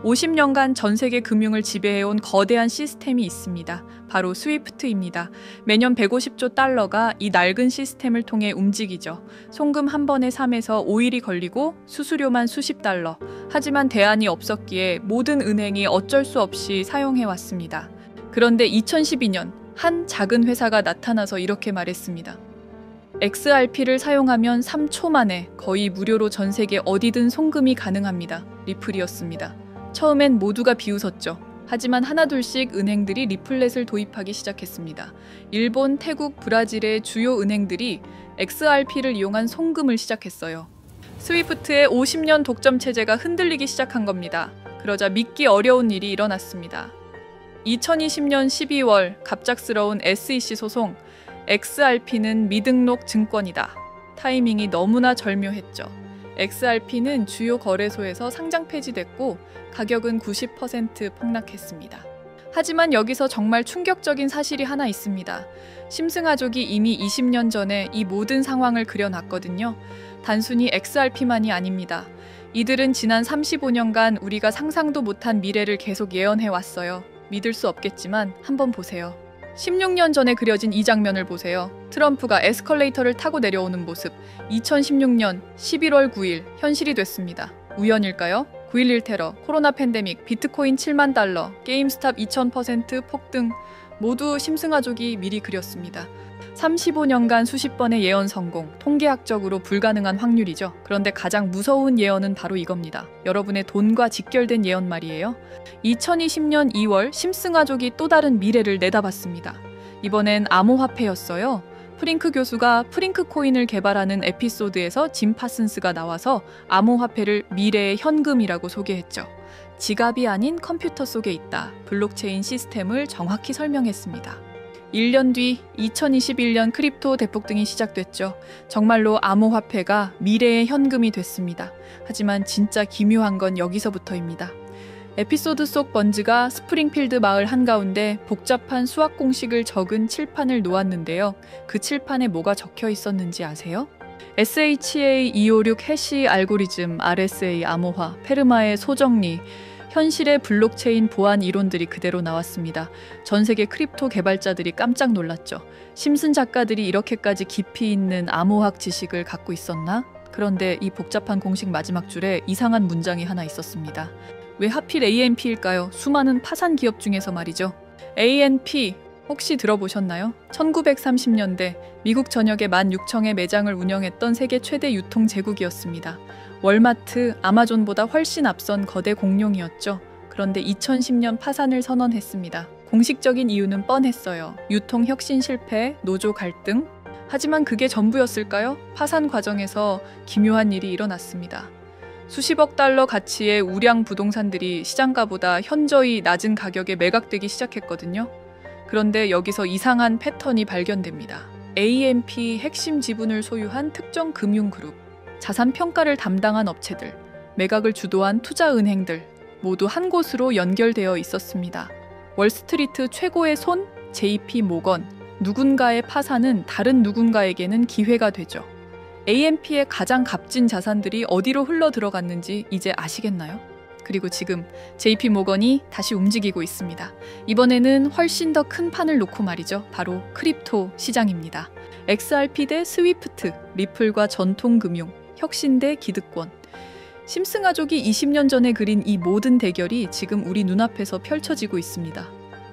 50년간 전 세계 금융을 지배해온 거대한 시스템이 있습니다. 바로 스위프트입니다. 매년 150조 달러가 이 낡은 시스템을 통해 움직이죠. 송금 한 번에 3에서 5일이 걸리고 수수료만 수십 달러. 하지만 대안이 없었기에 모든 은행이 어쩔 수 없이 사용해왔습니다. 그런데 2012년 한 작은 회사가 나타나서 이렇게 말했습니다. XRP를 사용하면 3초 만에 거의 무료로 전 세계 어디든 송금이 가능합니다. 리플이었습니다. 처음엔 모두가 비웃었죠. 하지만 하나둘씩 은행들이 리플렛을 도입하기 시작했습니다. 일본, 태국, 브라질의 주요 은행들이 XRP를 이용한 송금을 시작했어요. 스위프트의 50년 독점 체제가 흔들리기 시작한 겁니다. 그러자 믿기 어려운 일이 일어났습니다. 2020년 12월 갑작스러운 SEC 소송, XRP는 미등록 증권이다. 타이밍이 너무나 절묘했죠. XRP는 주요 거래소에서 상장 폐지됐고 가격은 90% 폭락했습니다. 하지만 여기서 정말 충격적인 사실이 하나 있습니다. 심승아족이 이미 20년 전에 이 모든 상황을 그려놨거든요. 단순히 XRP만이 아닙니다. 이들은 지난 35년간 우리가 상상도 못한 미래를 계속 예언해왔어요. 믿을 수 없겠지만 한번 보세요. 16년 전에 그려진 이 장면을 보세요. 트럼프가 에스컬레이터를 타고 내려오는 모습. 2016년 11월 9일 현실이 됐습니다. 우연일까요? 9.11 테러, 코로나 팬데믹, 비트코인 7만 달러, 게임스탑 2000% 폭등 모두 심승아족이 미리 그렸습니다. 35년간 수십 번의 예언 성공, 통계학적으로 불가능한 확률이죠. 그런데 가장 무서운 예언은 바로 이겁니다. 여러분의 돈과 직결된 예언 말이에요. 2020년 2월 심승아족이 또 다른 미래를 내다봤습니다. 이번엔 암호화폐였어요. 프링크 교수가 프링크 코인을 개발하는 에피소드에서 짐 파슨스가 나와서 암호화폐를 미래의 현금이라고 소개했죠. 지갑이 아닌 컴퓨터 속에 있다. 블록체인 시스템을 정확히 설명했습니다. 1년 뒤 2021년 크립토 대폭등이 시작됐죠. 정말로 암호화폐가 미래의 현금이 됐습니다. 하지만 진짜 기묘한 건 여기서부터입니다. 에피소드 속 번즈가 스프링필드 마을 한가운데 복잡한 수학 공식을 적은 칠판을 놓았는데요. 그 칠판에 뭐가 적혀 있었는지 아세요? SHA-256 해시 알고리즘, RSA 암호화, 페르마의 소정리, 현실의 블록체인 보안 이론들이 그대로 나왔습니다. 전 세계 크립토 개발자들이 깜짝 놀랐죠. 심슨 작가들이 이렇게까지 깊이 있는 암호학 지식을 갖고 있었나? 그런데 이 복잡한 공식 마지막 줄에 이상한 문장이 하나 있었습니다. 왜 하필 ANP일까요? 수많은 파산 기업 중에서 말이죠. ANP 혹시 들어보셨나요? 1930년대 미국 전역에 16,000의 매장을 운영했던 세계 최대 유통 제국이었습니다. 월마트, 아마존보다 훨씬 앞선 거대 공룡이었죠. 그런데 2010년 파산을 선언했습니다. 공식적인 이유는 뻔했어요. 유통 혁신 실패, 노조 갈등. 하지만 그게 전부였을까요? 파산 과정에서 기묘한 일이 일어났습니다. 수십억 달러 가치의 우량 부동산들이 시장가보다 현저히 낮은 가격에 매각되기 시작했거든요. 그런데 여기서 이상한 패턴이 발견됩니다. ANP 핵심 지분을 소유한 특정 금융그룹, 자산 평가를 담당한 업체들, 매각을 주도한 투자은행들 모두 한 곳으로 연결되어 있었습니다. 월스트리트 최고의 손, JP 모건, 누군가의 파산은 다른 누군가에게는 기회가 되죠. ANP의 가장 값진 자산들이 어디로 흘러 들어갔는지 이제 아시겠나요? 그리고 지금 JP 모건이 다시 움직이고 있습니다. 이번에는 훨씬 더 큰 판을 놓고 말이죠. 바로 크립토 시장입니다. XRP 대 스위프트, 리플과 전통금융, 혁신 대 기득권. 심승아족이 20년 전에 그린 이 모든 대결이 지금 우리 눈앞에서 펼쳐지고 있습니다.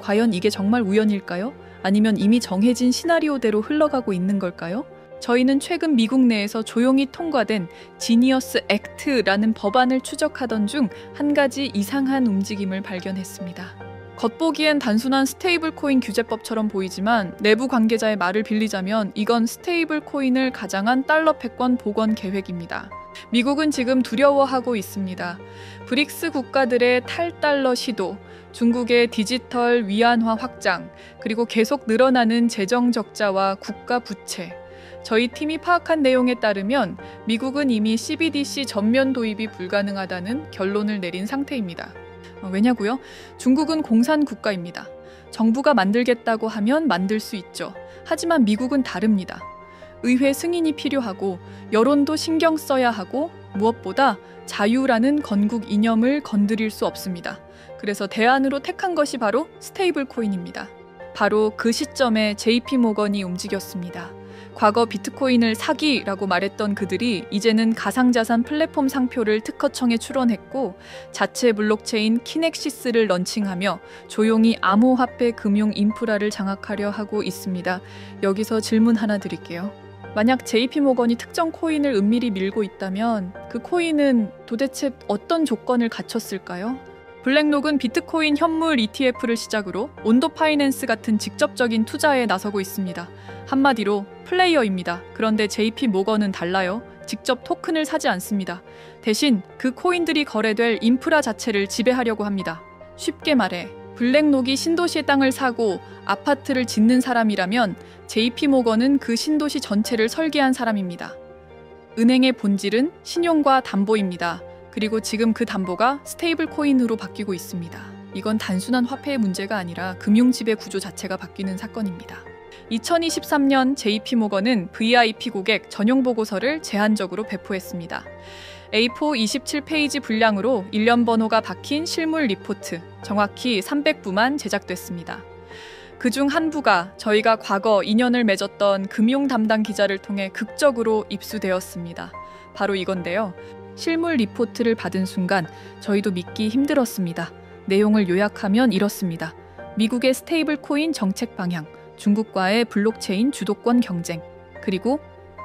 과연 이게 정말 우연일까요? 아니면 이미 정해진 시나리오대로 흘러가고 있는 걸까요? 저희는 최근 미국 내에서 조용히 통과된 지니어스 액트라는 법안을 추적하던 중 한 가지 이상한 움직임을 발견했습니다. 겉보기엔 단순한 스테이블 코인 규제법처럼 보이지만 내부 관계자의 말을 빌리자면 이건 스테이블 코인을 가장한 달러 패권 복원 계획입니다. 미국은 지금 두려워하고 있습니다. 브릭스 국가들의 탈달러 시도, 중국의 디지털 위안화 확장, 그리고 계속 늘어나는 재정 적자와 국가 부채. 저희 팀이 파악한 내용에 따르면 미국은 이미 CBDC 전면 도입이 불가능하다는 결론을 내린 상태입니다. 왜냐고요? 중국은 공산 국가입니다. 정부가 만들겠다고 하면 만들 수 있죠. 하지만 미국은 다릅니다. 의회 승인이 필요하고 여론도 신경 써야 하고 무엇보다 자유라는 건국 이념을 건드릴 수 없습니다. 그래서 대안으로 택한 것이 바로 스테이블 코인입니다. 바로 그 시점에 JP모건이 움직였습니다. 과거 비트코인을 사기라고 말했던 그들이 이제는 가상자산 플랫폼 상표를 특허청에 출원했고 자체 블록체인 키넥시스를 런칭하며 조용히 암호화폐 금융 인프라를 장악하려 하고 있습니다. 여기서 질문 하나 드릴게요. 만약 JP모건이 특정 코인을 은밀히 밀고 있다면 그 코인은 도대체 어떤 조건을 갖췄을까요? 블랙록은 비트코인 현물 ETF를 시작으로 온도 파이낸스 같은 직접적인 투자에 나서고 있습니다. 한마디로 플레이어입니다. 그런데 JP모건은 달라요. 직접 토큰을 사지 않습니다. 대신 그 코인들이 거래될 인프라 자체를 지배하려고 합니다. 쉽게 말해 블랙록이 신도시의 땅을 사고 아파트를 짓는 사람이라면 JP모건은 그 신도시 전체를 설계한 사람입니다. 은행의 본질은 신용과 담보입니다. 그리고 지금 그 담보가 스테이블 코인으로 바뀌고 있습니다. 이건 단순한 화폐의 문제가 아니라 금융지배 구조 자체가 바뀌는 사건입니다. 2023년 JP모건은 VIP 고객 전용 보고서를 제한적으로 배포했습니다. A4 27페이지 분량으로 일련 번호가 박힌 실물 리포트, 정확히 300부만 제작됐습니다. 그중 한 부가 저희가 과거 인연을 맺었던 금융 담당 기자를 통해 극적으로 입수되었습니다. 바로 이건데요. 실물 리포트를 받은 순간 저희도 믿기 힘들었습니다. 내용을 요약하면 이렇습니다. 미국의 스테이블 코인 정책 방향, 중국과의 블록체인 주도권 경쟁, 그리고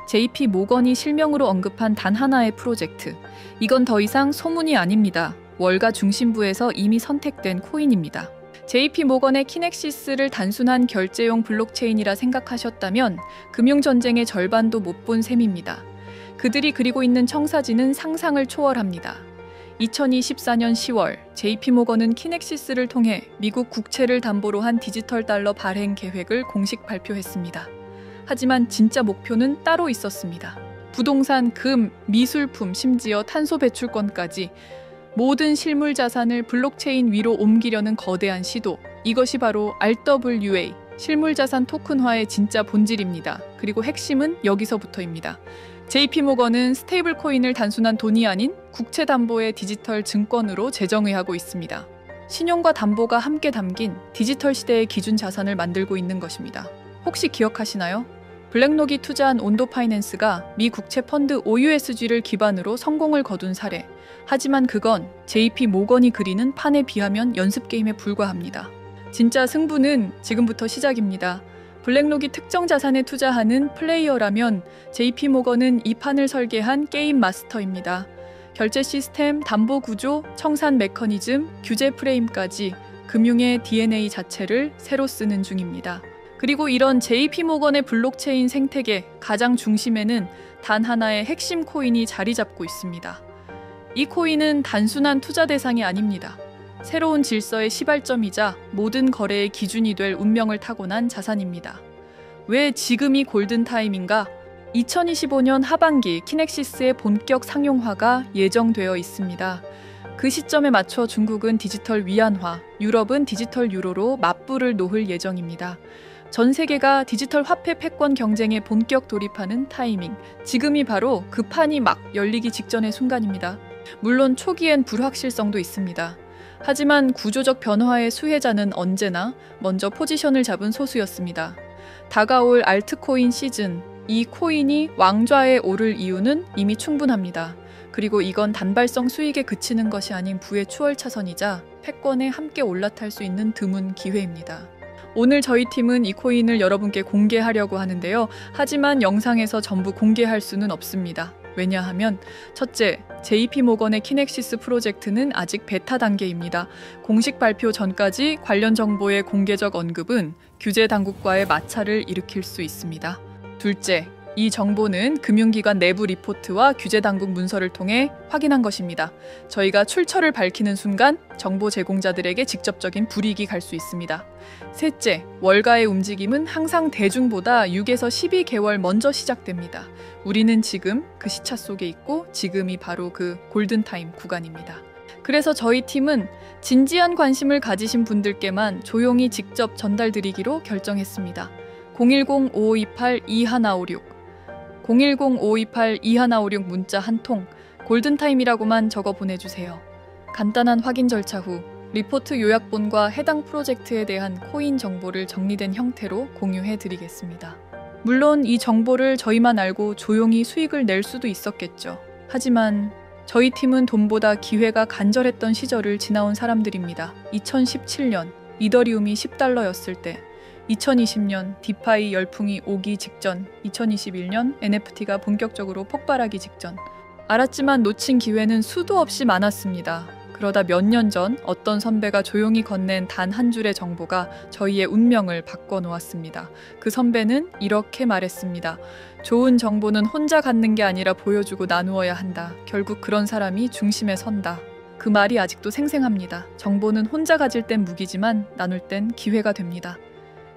JP모건이 실명으로 언급한 단 하나의 프로젝트. 이건 더 이상 소문이 아닙니다. 월가 중심부에서 이미 선택된 코인입니다. JP모건의 키넥시스를 단순한 결제용 블록체인이라 생각하셨다면 금융전쟁의 절반도 못 본 셈입니다. 그들이 그리고 있는 청사진은 상상을 초월합니다. 2024년 10월 JP모건은 키넥시스를 통해 미국 국채를 담보로 한 디지털 달러 발행 계획을 공식 발표했습니다. 하지만 진짜 목표는 따로 있었습니다. 부동산, 금, 미술품, 심지어 탄소 배출권까지 모든 실물 자산을 블록체인 위로 옮기려는 거대한 시도. 이것이 바로 RWA, 실물 자산 토큰화의 진짜 본질입니다. 그리고 핵심은 여기서부터입니다. JP모건은 스테이블 코인을 단순한 돈이 아닌 국채 담보의 디지털 증권으로 재정의하고 있습니다. 신용과 담보가 함께 담긴 디지털 시대의 기준 자산을 만들고 있는 것입니다. 혹시 기억하시나요? 블랙록이 투자한 온도 파이낸스가 미 국채 펀드 OUSG를 기반으로 성공을 거둔 사례. 하지만 그건 JP모건이 그리는 판에 비하면 연습 게임에 불과합니다. 진짜 승부는 지금부터 시작입니다. 블랙록이 특정 자산에 투자하는 플레이어라면 JP모건은 이 판을 설계한 게임 마스터입니다. 결제 시스템, 담보 구조, 청산 메커니즘, 규제 프레임까지 금융의 DNA 자체를 새로 쓰는 중입니다. 그리고 이런 JP모건의 블록체인 생태계 가장 중심에는 단 하나의 핵심 코인이 자리 잡고 있습니다. 이 코인은 단순한 투자 대상이 아닙니다. 새로운 질서의 시발점이자 모든 거래의 기준이 될 운명을 타고난 자산입니다. 왜 지금이 골든타임인가? 2025년 하반기 키넥시스의 본격 상용화가 예정되어 있습니다. 그 시점에 맞춰 중국은 디지털 위안화, 유럽은 디지털 유로로 맞불을 놓을 예정입니다. 전 세계가 디지털 화폐 패권 경쟁에 본격 돌입하는 타이밍. 지금이 바로 그 판이 막 열리기 직전의 순간입니다. 물론 초기엔 불확실성도 있습니다. 하지만 구조적 변화의 수혜자는 언제나 먼저 포지션을 잡은 소수였습니다. 다가올 알트코인 시즌, 이 코인이 왕좌에 오를 이유는 이미 충분합니다. 그리고 이건 단발성 수익에 그치는 것이 아닌 부의 추월차선이자 패권에 함께 올라탈 수 있는 드문 기회입니다. 오늘 저희 팀은 이 코인을 여러분께 공개하려고 하는데요. 하지만 영상에서 전부 공개할 수는 없습니다. 왜냐하면 첫째, JP모건의 키넥시스 프로젝트는 아직 베타 단계입니다. 공식 발표 전까지 관련 정보의 공개적 언급은 규제 당국과의 마찰을 일으킬 수 있습니다. 둘째, 이 정보는 금융기관 내부 리포트와 규제 당국 문서를 통해 확인한 것입니다. 저희가 출처를 밝히는 순간 정보 제공자들에게 직접적인 불이익이 갈 수 있습니다. 셋째, 월가의 움직임은 항상 대중보다 6에서 12개월 먼저 시작됩니다. 우리는 지금 그 시차 속에 있고 지금이 바로 그 골든타임 구간입니다. 그래서 저희 팀은 진지한 관심을 가지신 분들께만 조용히 직접 전달드리기로 결정했습니다. 010-5528-2156 010-5528-2156 문자 한 통, 골든타임이라고만 적어 보내주세요. 간단한 확인 절차 후 리포트 요약본과 해당 프로젝트에 대한 코인 정보를 정리된 형태로 공유해 드리겠습니다. 물론 이 정보를 저희만 알고 조용히 수익을 낼 수도 있었겠죠. 하지만 저희 팀은 돈보다 기회가 간절했던 시절을 지나온 사람들입니다. 2017년 이더리움이 $10였을 때, 2020년 디파이 열풍이 오기 직전, 2021년 NFT가 본격적으로 폭발하기 직전, 알았지만 놓친 기회는 수도 없이 많았습니다. 그러다 몇 년 전 어떤 선배가 조용히 건넨 단 한 줄의 정보가 저희의 운명을 바꿔놓았습니다. 그 선배는 이렇게 말했습니다. 좋은 정보는 혼자 갖는 게 아니라 보여주고 나누어야 한다. 결국 그런 사람이 중심에 선다. 그 말이 아직도 생생합니다. 정보는 혼자 가질 땐 무기지만 나눌 땐 기회가 됩니다.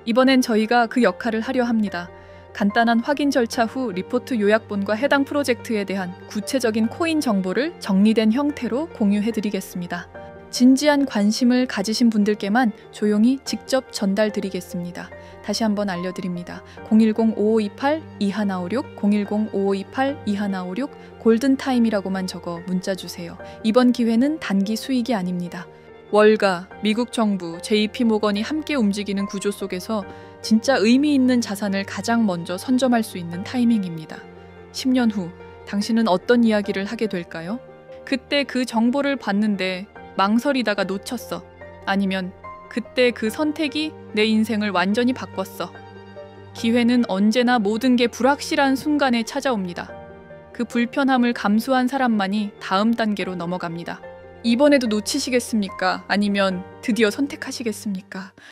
이번엔 저희가 그 역할을 하려 합니다. 간단한 확인 절차 후 리포트 요약본과 해당 프로젝트에 대한 구체적인 코인 정보를 정리된 형태로 공유해드리겠습니다. 진지한 관심을 가지신 분들께만 조용히 직접 전달드리겠습니다. 다시 한번 알려드립니다. 010-5528-2156, 010-5528-2156 골든타임이라고만 적어 문자 주세요. 이번 기회는 단기 수익이 아닙니다. 월가, 미국 정부, JP모건이 함께 움직이는 구조 속에서 진짜 의미 있는 자산을 가장 먼저 선점할 수 있는 타이밍입니다. 10년 후 당신은 어떤 이야기를 하게 될까요? 그때 그 정보를 봤는데 망설이다가 놓쳤어. 아니면 그때 그 선택이 내 인생을 완전히 바꿨어. 기회는 언제나 모든 게 불확실한 순간에 찾아옵니다. 그 불편함을 감수한 사람만이 다음 단계로 넘어갑니다. 이번에도 놓치시겠습니까? 아니면 드디어 선택하시겠습니까?